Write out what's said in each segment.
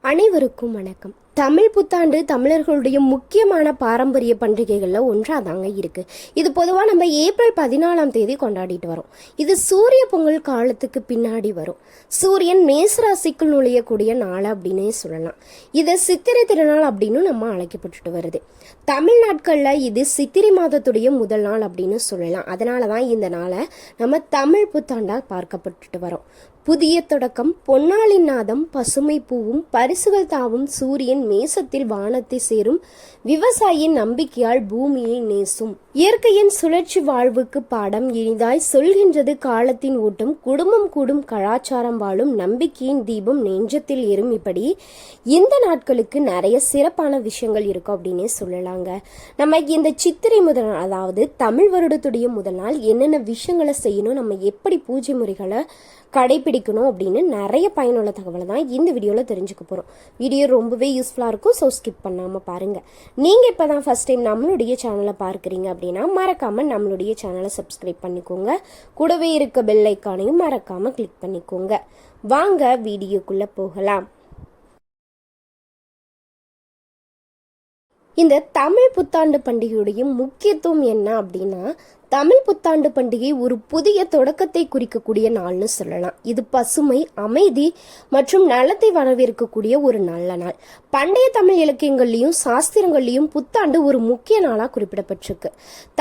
அனைவருக்கும் வணக்கம். தமிழ் புத்தாண்டு தமிழர்களுடைய முக்கியமான பாரம்பரிய பண்டிகைகளில் ஒன்றாக தாங்க இருக்குது. இது பொதுவாக நம்ம ஏப்ரல் 14ஆம் தேதி கொண்டாடிட்டு வரோம். இது சூரிய பொங்கல் காலத்துக்கு பின்னாடி வரும். சூரியன் மேசராசிக்குள் நுழையக்கூடிய நாள் அப்படின்னே சொல்லலாம். இது சித்திரை திருநாள் அப்படின்னு நம்ம அழைக்கப்பட்டுட்டு வருது. தமிழ் நாட்களில் இது சித்திரை மாதத்துடைய முதல் நாள் அப்படின்னு சொல்லலாம். அதனால தான் இந்த நாளை நம்ம தமிழ் புத்தாண்டாக பார்க்கப்பட்டுட்டு வரோம். புதிய தொடக்கம், பொன்னாளின் நாதம், பசுமை பூவும் பரிசுகள் தாவும், சூரியன் மேசத்தில் வானத்தை சேரும், விவசாயியின் நம்பிக்கையால் பூமியை நேசும், இயற்கையின் சுழற்சி வாழ்வுக்கு பாடம் இனிதாய் சொல்கின்றது காலத்தின் ஓட்டம், குடும்பம் கூடும் கலாச்சாரம் வாழும், நம்பிக்கையின் தீபம் நெஞ்சத்தில் ஏறும். இப்படி இந்த நாட்களுக்கு நிறைய சிறப்பான விஷயங்கள் இருக்கும் அப்படின்னே சொல்லலாங்க. நம்ம இந்த சித்திரை முதல் நாள், அதாவது தமிழ் வருடத்துடைய முதல் நாள் என்னென்ன விஷயங்களை செய்யணும், நம்ம எப்படி பூஜை முறைகளை கடைபிடிக்கணும் அப்படின்னு நிறைய பயனுள்ள தகவலை தான் இந்த வீடியோவில் தெரிஞ்சுக்க போகிறோம். வீடியோ ரொம்பவே யூஸ்ஃபுல்லாக இருக்கும், ஸோ ஸ்கிப் பண்ணாமல் பாருங்கள். நீங்கள் இப்போ தான் ஃபஸ்ட் டைம் நம்மளுடைய சேனலை பார்க்குறீங்க அப்படின்னா மறக்காமல் நம்மளுடைய சேனலை சப்ஸ்கிரைப் பண்ணிக்கோங்க. கூடவே இருக்க பெல் ஐக்கானையும் மறக்காமல் கிளிக் பண்ணிக்கோங்க. வாங்க வீடியோக்குள்ளே போகலாம். இந்த தமிழ் புத்தாண்டு பண்டிகையுடைய முக்கியத்துவம் என்ன அப்படின்னா, தமிழ் புத்தாண்டு பண்டிகை ஒரு புதிய தொடக்கத்தை குறிக்கக்கூடிய நாள்னு சொல்லலாம். இது பசுமை, அமைதி மற்றும் நலத்தை வரவேற்கக்கூடிய ஒரு நல்ல நாள். பண்டைய தமிழ் இலக்கியங்கள்லையும் சாஸ்திரங்கள்லையும் புத்தாண்டு ஒரு முக்கிய நாளாக குறிப்பிடப்பட்டிருக்கு.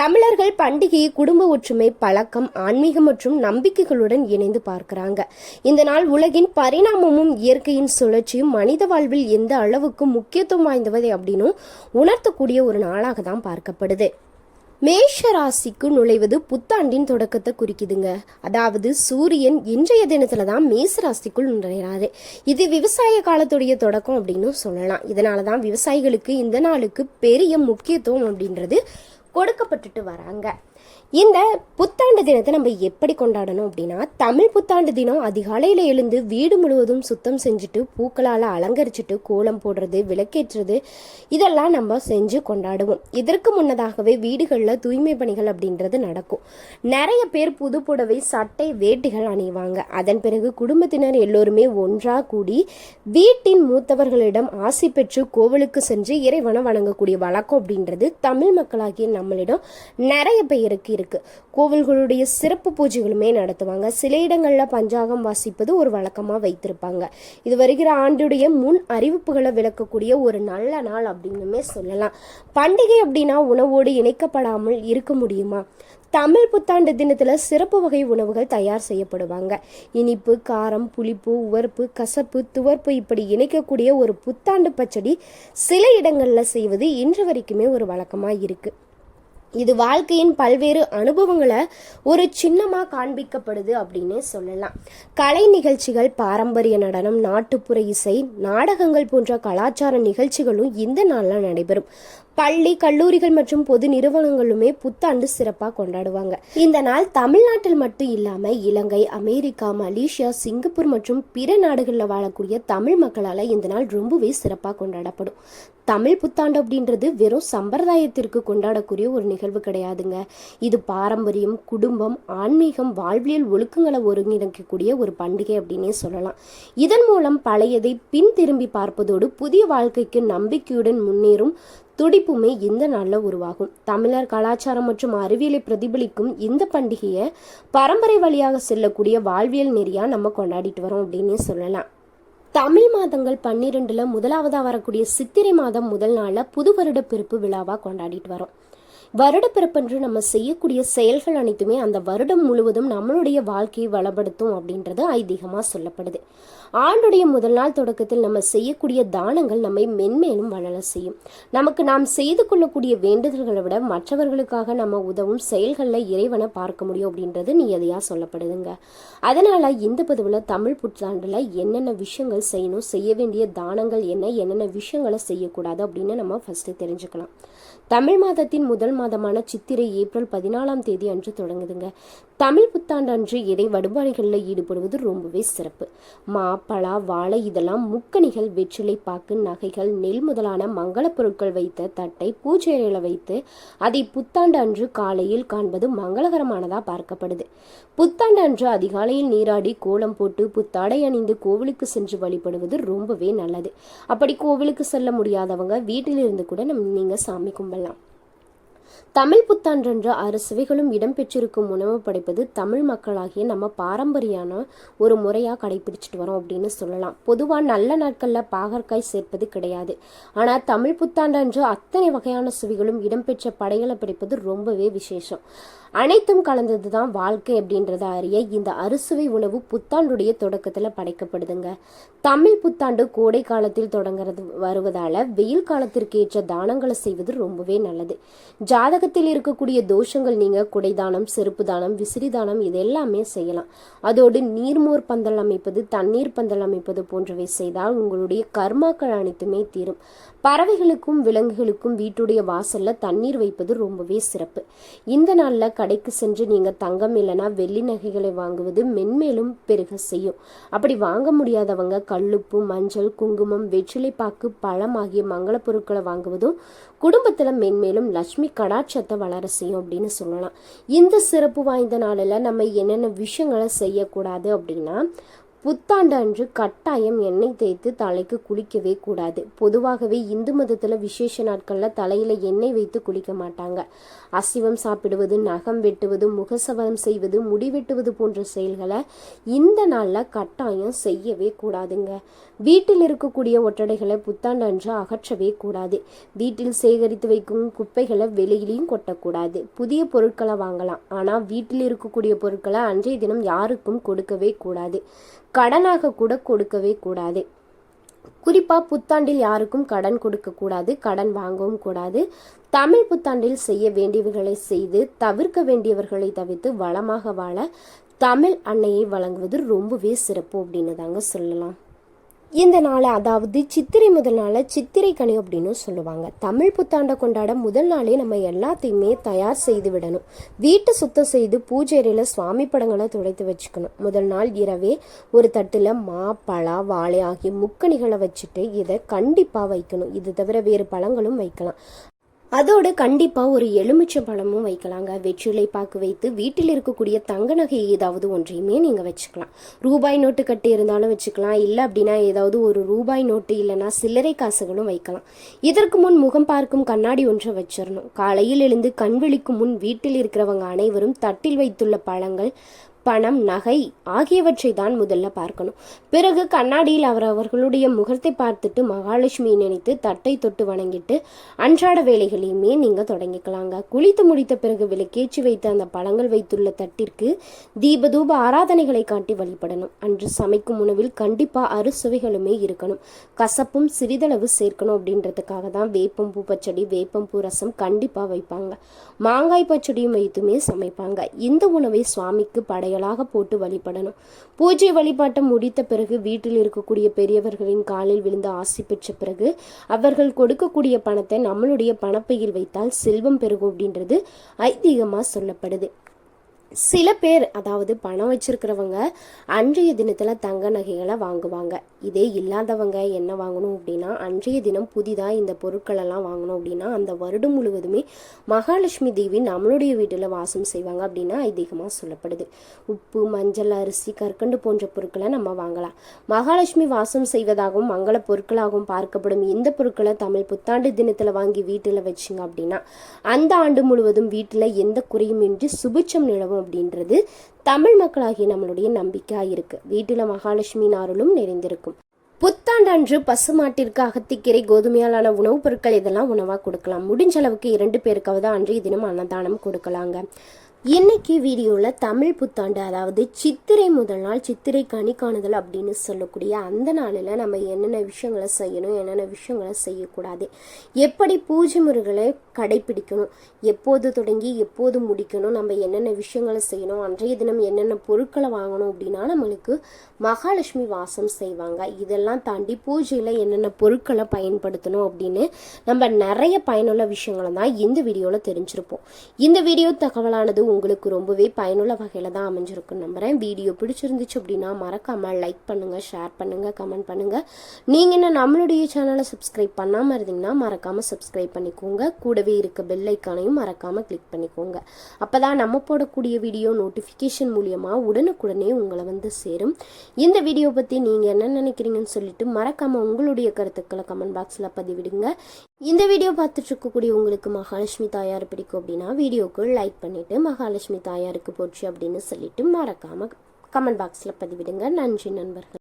தமிழர்கள் பண்டிகையை குடும்ப ஒற்றுமை, பழக்கம், ஆன்மீகம் மற்றும் நம்பிக்கைகளுடன் இணைந்து பார்க்கிறாங்க. இந்த நாள் உலகின் பரிணாமமும் இயற்கையின் சுழற்சியும் மனித வாழ்வில் எந்த அளவுக்கு முக்கியத்துவம் வாய்ந்தவை அப்படின்னு உணர்த்தக்கூடிய ஒரு நாளாக தான் பார்க்கப்படுது. மேஷ ராசிக்கு நுழைவது புத்தாண்டின் தொடக்கத்தை குறிக்குதுங்க. அதாவது சூரியன் இன்றைய தினத்துல தான் மேச ராசிக்குள் நுழைகிறாரு. இது விவசாய காலத்துடைய தொடக்கம் அப்படின்னு சொல்லலாம். இதனாலதான் விவசாயிகளுக்கு இந்த நாளுக்கு பெரிய முக்கியத்துவம் அப்படின்றது கொடுக்கப்பட்டுட்டு வராங்க. இந்த புத்தாண்டு தினத்தை நம்ம எப்படி கொண்டாடணும் அப்படின்னா, தமிழ் புத்தாண்டு தினம் அதிகாலையில் எழுந்து வீடு முழுவதும் சுத்தம் செஞ்சுட்டு பூக்களால் அலங்கரிச்சுட்டு கோலம் போடுறது, விளக்கேற்றுறது இதெல்லாம் நம்ம செஞ்சு கொண்டாடுவோம். இதற்கு முன்னதாகவே வீடுகளில் தூய்மை பணிகள் அப்படின்றது நடக்கும். நிறைய பேர் புது புடவை, சட்டை, வேட்டிகள் அணிவாங்க. அதன் பிறகு குடும்பத்தினர் எல்லோருமே ஒன்றாக கூடி வீட்டின் மூத்தவர்களிடம் ஆசி பெற்று கோவிலுக்கு சென்று இறைவனை வணங்கக்கூடிய வழக்கம் அப்படின்றது தமிழ் மக்களாகிய நம்மளிடம் நிறைய பேருக்கு இருக்கு. கோவில்களுடைய சிறப்பு பூஜைகளுமே நடத்துவாங்க. சில இடங்கள்ல பஞ்சாங்கம் வாசிப்பது ஒரு வழக்கமா வைத்திருப்பாங்க. இது வருகிற ஆண்டுடைய முன் அறிவிப்புகளை விளக்கக்கூடிய ஒரு நல்ல நாள் அப்படின்னுமே சொல்லலாம். பண்டிகை அப்படின்னா உணவோடு இணைக்கப்படாமல் இருக்க முடியுமா? தமிழ் புத்தாண்டு தினத்துல சிறப்பு வகை உணவுகள் தயார் செய்யப்படுவாங்க. இனிப்பு, காரம், புளிப்பு, உவர்ப்பு, கசப்பு, துவர்ப்பு இப்படி இணைக்கக்கூடிய ஒரு புத்தாண்டு பச்சடி சில இடங்கள்ல செய்வது இன்று வரைக்குமே ஒரு வழக்கமா இருக்கு. இது வாழ்க்கையின் பல்வேறு அனுபவங்களை ஒரு சின்னமா காண்பிக்கப்படுது அப்படின்னே சொல்லலாம். கலை நிகழ்ச்சிகள், பாரம்பரிய நடனம், நாட்டுப்புற இசை, நாடகங்கள் போன்ற கலாச்சார நிகழ்ச்சிகளும் இந்த நாள்ல நடைபெறும். பள்ளி, கல்லூரிகள் மற்றும் பொது நிறுவனங்களுமே புத்தாண்டு சிறப்பாக கொண்டாடுவாங்க. இந்த நாள் தமிழ்நாட்டில் மட்டும் இல்லாம இலங்கை, அமெரிக்கா, மலேசியா, சிங்கப்பூர் மற்றும் பிற நாடுகளில் வாழக்கூடிய தமிழ் மக்களால் இந்த நாள் ரொம்பவே சிறப்பாக கொண்டாடப்படும். தமிழ் புத்தாண்டு அப்படின்றது வெறும் சம்பிரதாயத்திற்கு கொண்டாடக்கூடிய ஒரு நிகழ்வு கிடையாதுங்க. இது பாரம்பரியம், குடும்பம், ஆன்மீகம், வாழ்வியல் ஒழுக்கங்களை ஒருங்கிணைக்கக்கூடிய ஒரு பண்டிகை அப்படின்னே சொல்லலாம். இதன் மூலம் பழையதை பின் திரும்பி பார்ப்பதோடு புதிய வாழ்க்கைக்கு நம்பிக்கையுடன் முன்னேறும் துடிப்புமே இந்த நாளில் உருவாகும். தமிழர் கலாச்சாரம் மற்றும் அறிவியலை பிரதிபலிக்கும் இந்த பண்டிகையை பரம்பரை வழியாக செல்லக்கூடிய வாழ்வியல் நெறியா நம்ம கொண்டாடிட்டு வரோம் அப்படின்னே சொல்லலாம். தமிழ் மாதங்கள் 12ல் முதலாவதாக வரக்கூடிய சித்திரை மாதம் முதல் நாளில் புது வருட பிறப்பு விழாவாக கொண்டாடிட்டு வரோம். வருட பிறப்பன்று நம்ம செய்யக்கூடிய செயல்கள் அனைத்துமே அந்த வருடம் முழுவதும் நம்மளுடைய வாழ்க்கையை வளப்படுத்தும் அப்படின்றது ஐதீகமாக சொல்லப்படுது. ஆண்டுடைய முதல் நாள் தொடக்கத்தில் நம்ம செய்யக்கூடிய தானங்கள் நம்மை மென்மேலும் வளர செய்யும். நமக்கு நாம் செய்து கொள்ளக்கூடிய வேண்டுதல்களை விட மற்றவர்களுக்காக நம்ம உதவும் செயல்களில் இறைவனை பார்க்க முடியும் அப்படின்றது நியதியாக சொல்லப்படுதுங்க. அதனால இந்த பதிவில் தமிழ் புத்தாண்டில் என்னென்ன விஷயங்கள் செய்யணும், செய்ய வேண்டிய தானங்கள் என்னென்ன விஷயங்களை செய்யக்கூடாது அப்படின்னு நம்ம ஃபர்ஸ்ட் தெரிஞ்சுக்கலாம். தமிழ் மாதத்தின் முதல் மாதமான சித்திரை ஏப்ரல் 14ஆம் தேதி அன்று தொடங்குதுங்க. தமிழ் புத்தாண்டு அன்று இறை வழிபாடுகளில் ஈடுபடுவது ரொம்பவே சிறப்பு. மா, பலா, வாழை இதெல்லாம் முக்கணிகள், வெற்றிலை பாக்கு, நகைகள், நெல் முதலான மங்கள பொருட்கள் வைத்த தட்டை பூஜை அறையில வைத்து அதை புத்தாண்டு அன்று காலையில் காண்பது மங்களகரமானதா பார்க்கப்படுது. புத்தாண்டு அன்று அதிகாலையில் நீராடி கோலம் போட்டு புத்தாடை அணிந்து கோவிலுக்கு சென்று வழிபடுவது ரொம்பவே நல்லது. அப்படி கோவிலுக்கு செல்ல முடியாதவங்க வீட்டிலிருந்து கூட நீங்க சாமி கும்பிடலாம். தமிழ் புத்தாண்டன்று 6 சுவைகளும் இடம்பெற்றிருக்கும் உணவு படைப்பது தமிழ் மக்களாகிய நம்ம பாரம்பரியான ஒரு முறையா கடைபிடிச்சிட்டு வரோம் அப்படின்னு சொல்லலாம். பொதுவா நல்ல நாட்கள்ல பாகற்காய் சேர்ப்பது கிடையாது. ஆனா தமிழ் புத்தாண்டன்று அத்தனை வகையான சுவைகளும் இடம்பெற்ற படைகளை படைப்பது ரொம்பவே விசேஷம். அனைத்தும் கலந்ததுதான் வாழ்க்கை அப்படின்றத அறிய இந்த அறுசுவை உணவு புத்தாண்டுடைய தொடக்கத்துல படைக்கப்படுதுங்க. தமிழ் புத்தாண்டு கோடை காலத்தில் தொடங்குறது வருவதால வெயில் காலத்திற்கு ஏற்ற தானங்களை செய்வது ரொம்பவே நல்லது. ஜாதகத்தில் இருக்கக்கூடிய தோஷங்கள் நீங்க குடைதானம், செருப்பு தானம், விசிறி தானம் இது எல்லாமே செய்யலாம். அதோடு நீர்மோர் பந்தல் அமைப்பது, தண்ணீர் பந்தல் அமைப்பது போன்றவை செய்தால் உங்களுடைய கர்மாக்கள் அனைத்துமே தீரும். பறவைகளுக்கும் விலங்குகளுக்கும் வீட்டுடைய வாசல்ல தண்ணீர் வைப்பது ரொம்பவே சிறப்பு. இந்த நாள்ல கடைக்கு சென்று நீங்க தங்கம் இல்லைனா வெள்ளி நகைகளை வாங்குவது மென்மேலும் பெருக செய்யும். அப்படி வாங்க முடியாதவங்க கல்லுப்பு, மஞ்சள், குங்குமம், வெற்றிலை பாக்கு, பழம் ஆகிய மங்கள பொருட்களை வாங்குவதும் குடும்பத்துல மென்மேலும் லட்சுமி கடாட்சத்தை வளர செய்யும் அப்படின்னு சொல்லலாம். இந்த சிறப்பு வாய்ந்த நாளில் நம்ம என்னென்ன விஷயங்களை செய்யக்கூடாது அப்படின்னா, புத்தாண்டு அன்று கட்டாயம் எண்ணெய் தேய்த்து தலைக்கு குளிக்கவே கூடாது. பொதுவாகவே இந்து மதத்துல விசேஷ நாட்கள்ல தலையில எண்ணெய் வைத்து குளிக்க மாட்டாங்க. அசைவம் சாப்பிடுவது, நகம் வெட்டுவது, முகசவரம் செய்வது, முடி வெட்டுவது போன்ற செயல்களை இந்த நாள்ல கட்டாயம் செய்யவே கூடாதுங்க. வீட்டில் இருக்கக்கூடிய ஒட்டடைகளை புத்தாண்டு அன்று அகற்றவே கூடாது. வீட்டில் சேகரித்து வைக்கும் குப்பைகளை வெளியிலையும் கொட்டக்கூடாது. புதிய பொருட்களை வாங்கலாம், ஆனா வீட்டில் இருக்கக்கூடிய பொருட்களை அன்றைய தினம் யாருக்கும் கொடுக்கவே கூடாது. கடனாக கூட கொடுக்கவே கூடாது. குறிப்பா புத்தாண்டில் யாருக்கும் கடன் கொடுக்க கூடாது, கடன் வாங்கவும் கூடாது. தமிழ் புத்தாண்டில் செய்ய வேண்டியவர்களை செய்து தவிர்க்க வேண்டியவர்களை தவிர்த்து வளமாக வாழ தமிழ் அன்னையை வழங்குவது ரொம்பவே சிறப்பு அப்படின்னு தாங்க சொல்லலாம். இந்த நாளை, அதாவது சித்திரை முதல் நாளை சித்திரை கனி அப்படின்னு சொல்லுவாங்க. தமிழ் புத்தாண்டை கொண்டாட முதல் நாளே நம்ம எல்லாத்தையுமே தயார் செய்து விடணும். வீட்டை சுத்தம் செய்து பூஜை அறையில சுவாமி படங்களை துடைத்து வச்சுக்கணும். முதல் நாள் இரவே ஒரு தட்டுல மா, பலா, வாழை ஆகிய முக்கணிகளை வச்சுட்டு இதை கண்டிப்பா வைக்கணும். இது தவிர வேறு பழங்களும் வைக்கலாம். அதோடு கண்டிப்பா ஒரு எலுமிச்சை பழமும் வைக்கலாங்க. வெற்றிலை பாக்கு வைத்து வீட்டில் இருக்கக்கூடிய தங்க நகை ஏதாவது ஒன்றையுமே நீங்க வச்சுக்கலாம். ரூபாய் நோட்டு கட்டி இருந்தாலும் வச்சுக்கலாம். இல்லை அப்படின்னா ஏதாவது ஒரு ரூபாய் நோட்டு இல்லைன்னா சில்லறை காசுகளும் வைக்கலாம். இதற்கு முன் முகம் பார்க்கும் கண்ணாடி ஒன்றை வச்சிடணும். காலையில் எழுந்து கண் விழிக்கும் முன் வீட்டில் இருக்கிறவங்க அனைவரும் தட்டில் வைத்துள்ள பழங்கள், பணம், நகை ஆகியவற்றை தான் முதல்ல பார்க்கணும். பிறகு கண்ணாடியில் அவர்களுடைய முகத்தை பார்த்துட்டு மகாலட்சுமியை நினைத்து தட்டை தொட்டு வணங்கிட்டு அன்றாட வேலைகளையுமே நீங்க தொடங்கிக்கலாங்க. குளித்து முடித்த பிறகு விளக்கேற்றி வைத்த அந்த பழங்கள் வைத்துள்ள தட்டிற்கு தீப தூப ஆராதனைகளை காட்டி வழிபடணும். அன்று சமைக்கும் உணவில் கண்டிப்பா அறுசுவைகளுமே இருக்கணும். கசப்பும் சிறிதளவு சேர்க்கணும் அப்படின்றதுக்காக தான் வேப்பம்பூ பச்சடி, வேப்பம்பூ ரசம் கண்டிப்பா வைப்பாங்க. மாங்காய் பச்சடியும் வைத்துமே சமைப்பாங்க. இந்த உணவை சுவாமிக்கு படையலாக போட்டு வழிபடணும். பூஜை வழிபாட்டை முடித்த பிறகு வீட்டில் இருக்கக்கூடிய பெரியவர்களின் காலில் விழுந்து ஆசி பெற்ற பிறகு அவர்கள் கொடுக்கக்கூடிய பணத்தை நம்மளுடைய பணப்பையில் வைத்தால் செல்வம் பெருகும் அப்படின்றது ஐதீகமா சொல்லப்படுது. சில பேர், அதாவது பணம் வச்சிருக்கிறவங்க அன்றைய தினத்துல தங்க நகைகளை வாங்குவாங்க. இதே இல்லாதவங்க என்ன வாங்கணும் அப்படின்னா, அன்றைய தினம் புதிதா இந்த பொருட்கள் எல்லாம் வாங்கணும் அப்படின்னா அந்த வருடம் முழுவதுமே மகாலட்சுமி தேவி நம்மளுடைய வீட்டுல வாசம் செய்வாங்க அப்படின்னு ஐதீகமா சொல்லப்படுது. உப்பு, மஞ்சள், அரிசி, கற்கண்டு போன்ற பொருட்களை நம்ம வாங்கலாம். மகாலட்சுமி வாசம் செய்வதாகவும் மங்கள பொருட்களாகவும் பார்க்கப்படும் இந்த பொருட்களை தமிழ் புத்தாண்டு தினத்துல வாங்கி வீட்டுல வச்சிங்க அப்படின்னா அந்த ஆண்டு முழுவதும் வீட்டுல எந்த குறையும் இன்றி சுபிட்சம் நிலவும் அப்படின்றது தமிழ் மக்களாகிய நம்மளுடைய நம்பிக்கையா இருக்கு. வீட்டுல மகாலட்சுமி அருளும் நிறைந்திருக்கும். புத்தாண்டு அன்று பசுமாட்டிற்கு அகத்திக்கீரை, கோதுமையாலான உணவுப் பொருட்கள் இதெல்லாம் உணவா கொடுக்கலாம். முடிஞ்ச அளவுக்கு 2 பேருக்காவது அன்றைய தினம் அன்னதானம் கொடுக்கலாங்க. இன்னைக்கு வீடியோவில் தமிழ் புத்தாண்டு, அதாவது சித்திரை முதல் நாள் சித்திரை கனி காணுதல் அப்படின்னு சொல்லக்கூடிய அந்த நாளில் நம்ம என்னென்ன விஷயங்களை செய்யணும், என்னென்ன விஷயங்களை செய்யக்கூடாது, எப்படி பூஜை முறைகளை கடைபிடிக்கணும், எப்போது தொடங்கி எப்போது முடிக்கணும், நம்ம என்னென்ன விஷயங்களை செய்யணும், அன்றைய தினம் என்னென்ன பொருட்களை வாங்கணும் அப்படின்னா நம்மளுக்கு மகாலட்சுமி வாசம் செய்வாங்க. இதெல்லாம் தாண்டி பூஜையில் என்னென்ன பொருட்களை பயன்படுத்தணும் அப்படின்னு நம்ம நிறைய பயனுள்ள விஷயங்களை தான் இந்த வீடியோவில் தெரிஞ்சிருப்போம். இந்த வீடியோ தகவலானது உங்களுக்கு ரொம்பவே பயனுள்ள வகையில் தான் அமைஞ்சிருக்குன்னு நம்புகிறேன். வீடியோ பிடிச்சிருந்துச்சு அப்படின்னா மறக்காமல் லைக் பண்ணுங்கள், ஷேர் பண்ணுங்கள், கமெண்ட் பண்ணுங்கள். நீங்கள் என்ன நம்மளுடைய சேனலை சப்ஸ்கிரைப் பண்ணாமல் இருந்தீங்கன்னா மறக்காமல் சப்ஸ்கிரைப் பண்ணிக்கோங்க. கூடவே இருக்க பெல் ஐக்கானையும் மறக்காமல் கிளிக் பண்ணிக்கோங்க. அப்போ தான் நம்ம போடக்கூடிய வீடியோ நோட்டிஃபிகேஷன் மூலியமாக உடனுக்குடனே உங்களை வந்து சேரும். இந்த வீடியோ பற்றி நீங்கள் என்ன நினைக்கிறீங்கன்னு சொல்லிட்டு மறக்காமல் உங்களுடைய கருத்துக்களை கமெண்ட் பாக்ஸில் பதிவிடுங்க. இந்த வீடியோ பார்த்துட்டு இருக்கக்கூடிய உங்களுக்கு மகாலட்சுமி தாயார் பிடிக்கும் அப்படின்னா வீடியோக்கு லைக் பண்ணிவிட்டு மகாலட்சுமி தாயாருக்கு போச்சு அப்படின்னு சொல்லிட்டு மறக்காமல் கமெண்ட் பாக்ஸில் பதிவிடுங்க. நன்றி நண்பர்கள்.